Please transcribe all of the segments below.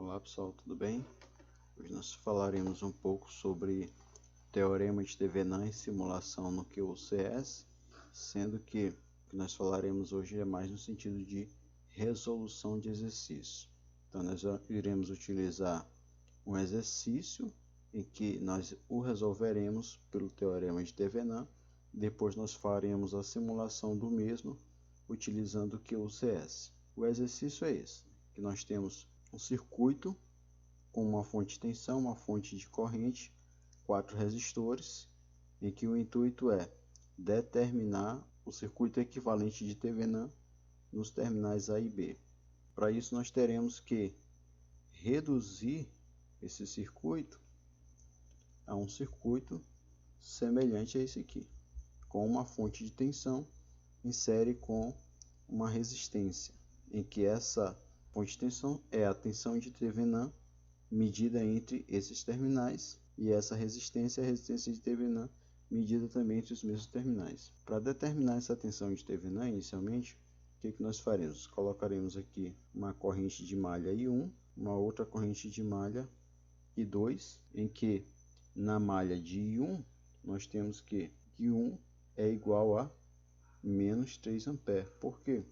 Olá pessoal, tudo bem? Hoje nós falaremos um pouco sobre teorema de Thevenin e simulação no QCS, sendo que o que nós falaremos hoje é mais no sentido de resolução de exercício. Então nós iremos utilizar um exercício em que nós o resolveremos pelo teorema de Thevenin, depois nós faremos a simulação do mesmo utilizando o QCS. O exercício é esse, que nós temos um circuito com uma fonte de tensão, uma fonte de corrente, 4 resistores, em que o intuito é determinar o circuito equivalente de Thevenin nos terminais A e B. Para isso nós teremos que reduzir esse circuito a um circuito semelhante a esse aqui, com uma fonte de tensão em série com uma resistência, em que essa fonte de tensão é a tensão de Thevenin medida entre esses terminais e essa resistência é a resistência de Thevenin medida também entre os mesmos terminais. Para determinar essa tensão de Thevenin inicialmente, o que nós faremos? Colocaremos aqui uma corrente de malha I1, uma outra corrente de malha I2, em que na malha de I1 nós temos que I1 é igual a menos 3 A. Por quê?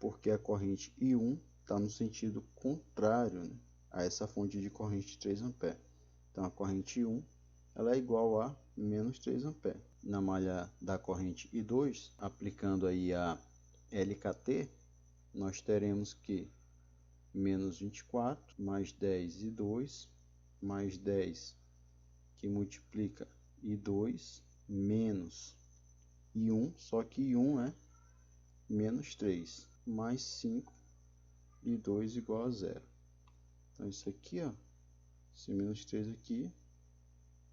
Porque a corrente I1 está no sentido contrário, né, a essa fonte de corrente de 3 A. Então a corrente I1 ela é igual a menos 3 A. Na malha da corrente I2, aplicando aí a LKT, nós teremos que menos 24 mais 10 I2 mais 10 que multiplica I2 menos I1, só que I1 é menos 3 mais 5 e 2 igual a 0. Então isso aqui, ó, esse menos 3 aqui,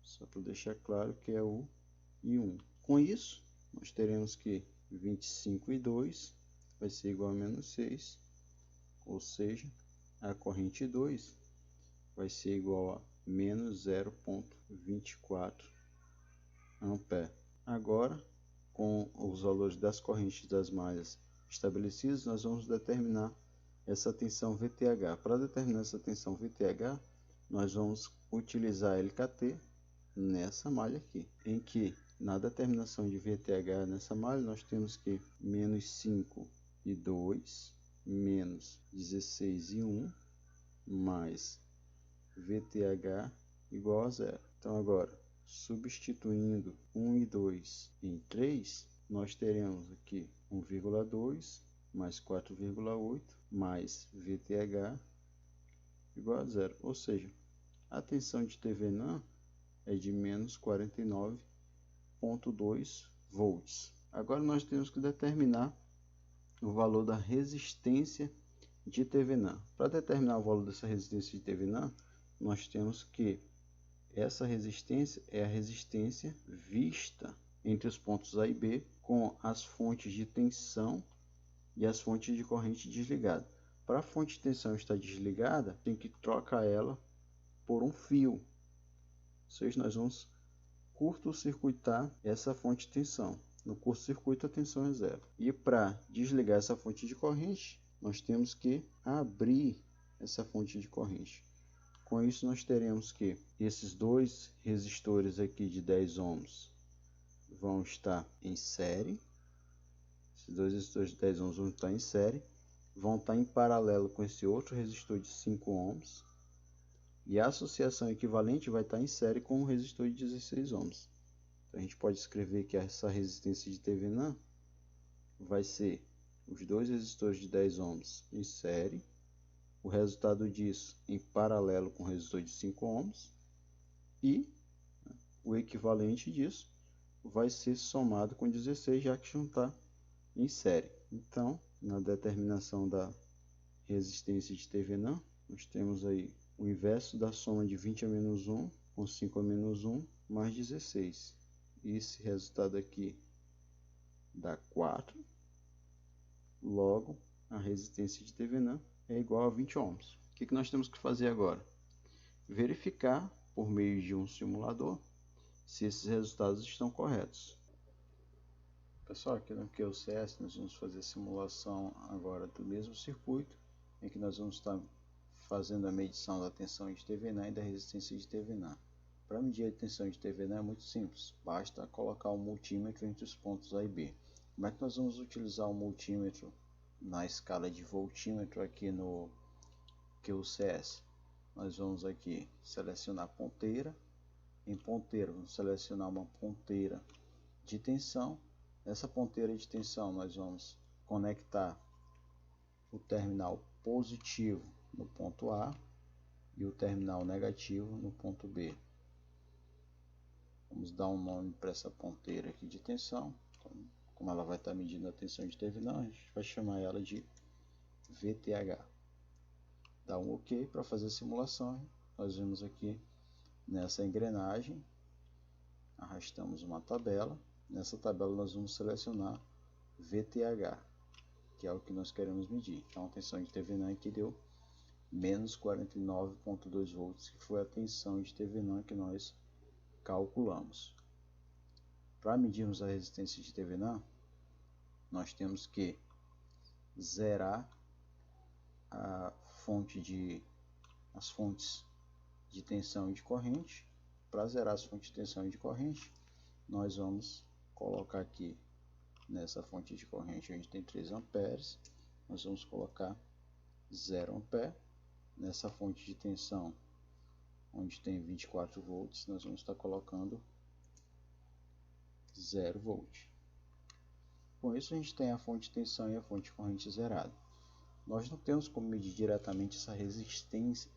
só para deixar claro que é o I1. Com isso, nós teremos que 25 e 2 vai ser igual a menos 6, ou seja, a corrente 2 vai ser igual a menos 0,24 A. Agora, com os valores das correntes das malhas estabelecidos, nós vamos determinar essa tensão VTH. Para determinar essa tensão VTH, nós vamos utilizar LKT nessa malha aqui, em que na determinação de VTH nessa malha nós temos que menos 5 e 2 menos 16 e 1 mais VTH igual a 0. Então agora, substituindo 1 e 2 em 3, nós teremos aqui 1,2 mais 4,8 mais VTH igual a 0. Ou seja, a tensão de Thevenin é de menos 49,2 volts. Agora nós temos que determinar o valor da resistência de Thevenin. Para determinar o valor dessa resistência de Thevenin, nós temos que essa resistência é a resistência vista entre os pontos A e B com as fontes de tensão e as fontes de corrente desligadas. Para a fonte de tensão estar desligada, tem que trocar ela por um fio. Ou seja, nós vamos curto-circuitar essa fonte de tensão. No curto-circuito a tensão é 0. E para desligar essa fonte de corrente, nós temos que abrir essa fonte de corrente. Com isso nós teremos que esses dois resistores aqui de 10 ohms vão estar em série. Esses dois resistores de 10 ohms vão estar em série, vão estar em paralelo com esse outro resistor de 5 ohms. E a associação equivalente vai estar em série com o resistor de 16 ohms. Então a gente pode escrever que essa resistência de Thevenin vai ser os dois resistores de 10 ohms em série, o resultado disso em paralelo com o resistor de 5 ohms, e o equivalente disso vai ser somado com 16, já que não está em série. Então, na determinação da resistência de Thevenin, nós temos aí o inverso da soma de 20 a menos 1 com 5 a menos 1 mais 16. Esse resultado aqui dá 4. Logo, a resistência de Thevenin é igual a 20 ohms. O que nós temos que fazer agora? Verificar, por meio de um simulador, se esses resultados estão corretos. Pessoal, aqui no QCS nós vamos fazer a simulação agora do mesmo circuito, em que nós vamos estar fazendo a medição da tensão de Thevenin e da resistência de Thevenin. Para medir a tensão de Thevenin é muito simples, basta colocar um multímetro entre os pontos A e B. Como é que nós vamos utilizar o multímetro na escala de voltímetro aqui no QCS? Nós vamos aqui selecionar ponteira. Em ponteira, vamos selecionar uma ponteira de tensão. Nessa ponteira de tensão, nós vamos conectar o terminal positivo no ponto A e o terminal negativo no ponto B. Vamos dar um nome para essa ponteira aqui de tensão. Então, como ela vai estar medindo a tensão de Thevenin, a gente vai chamar ela de VTH. Dá um OK para fazer a simulação. Nós vemos aqui nessa engrenagem, arrastamos uma tabela. Nessa tabela nós vamos selecionar VTH, que é o que nós queremos medir. Então a tensão de Thevenin aqui deu menos 49,2 volts, que foi a tensão de Thevenin que nós calculamos. Para medirmos a resistência de Thevenin, nós temos que zerar as fontes de tensão e de corrente. Para zerar as fontes de tensão e de corrente, nós vamos colocar aqui nessa fonte de corrente onde tem 3 amperes, nós vamos colocar 0 ampere. Nessa fonte de tensão onde tem 24 volts, nós vamos estar colocando 0 volt. Com isso a gente tem a fonte de tensão e a fonte de corrente zerada. Nós não temos como medir diretamente essa resistência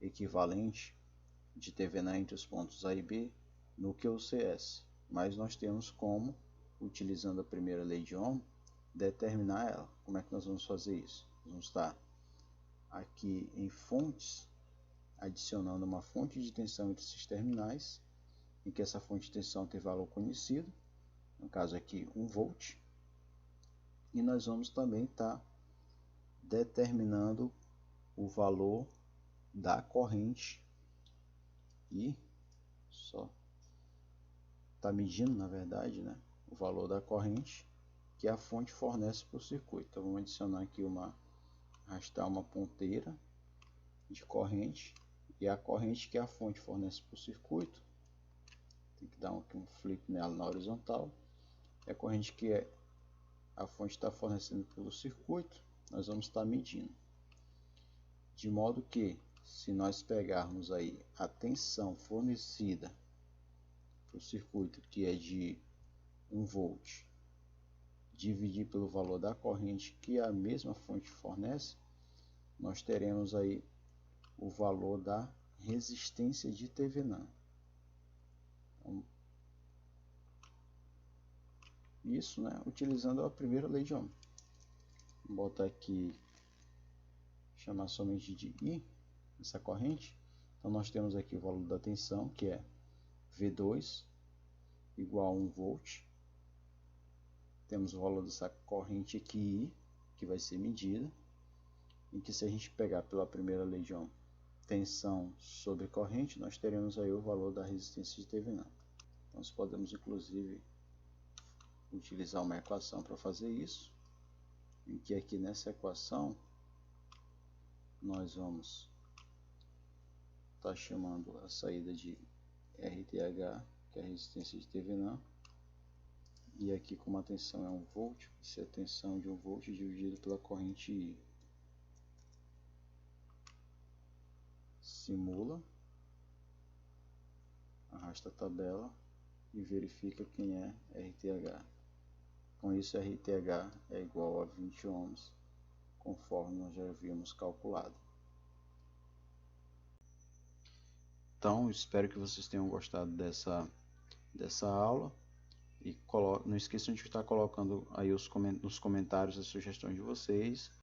equivalente de Thevenin entre os pontos A e B no QCS, mas nós temos como, utilizando a primeira lei de Ohm, determinar ela. Como é que nós vamos fazer isso? Nós vamos estar aqui em fontes, adicionando uma fonte de tensão entre esses terminais, em que essa fonte de tensão tem valor conhecido, no caso aqui 1 volt, e nós vamos também estar determinando o valor da corrente e só está medindo, na verdade, né, o valor da corrente que a fonte fornece para o circuito. Então vamos adicionar aqui arrastar uma ponteira de corrente, e a corrente que a fonte fornece para o circuito, tem que dar um flip nela na horizontal, é a corrente que a fonte está fornecendo pelo circuito, nós vamos estar medindo. De modo que, se nós pegarmos aí a tensão fornecida para o circuito, que é de 1 volt, dividir pelo valor da corrente que a mesma fonte fornece, nós teremos aí o valor da resistência de Thevenin. Então, isso, né, utilizando a primeira lei de Ohm. Vou botar aqui, chamar somente de I, essa corrente. Então nós temos aqui o valor da tensão, que é V2 igual a 1 volt. Temos o valor dessa corrente aqui, I, que vai ser medida, em que, se a gente pegar pela primeira lei de Ohm, tensão sobre corrente, nós teremos aí o valor da resistência de Thevenin. Então nós podemos inclusive utilizar uma equação para fazer isso, em que aqui nessa equação nós vamos estar chamando a saída de RTH, que é a resistência de Thevenin, e aqui, como a tensão é 1 volt, vai ser a tensão de 1 volt dividido pela corrente I. Simula, arrasta a tabela e verifica quem é RTH. Com isso, RTH é igual a 20 ohms, conforme nós já havíamos calculado. Então, espero que vocês tenham gostado dessa aula. E não esqueçam de estar colocando aí nos comentários as sugestões de vocês.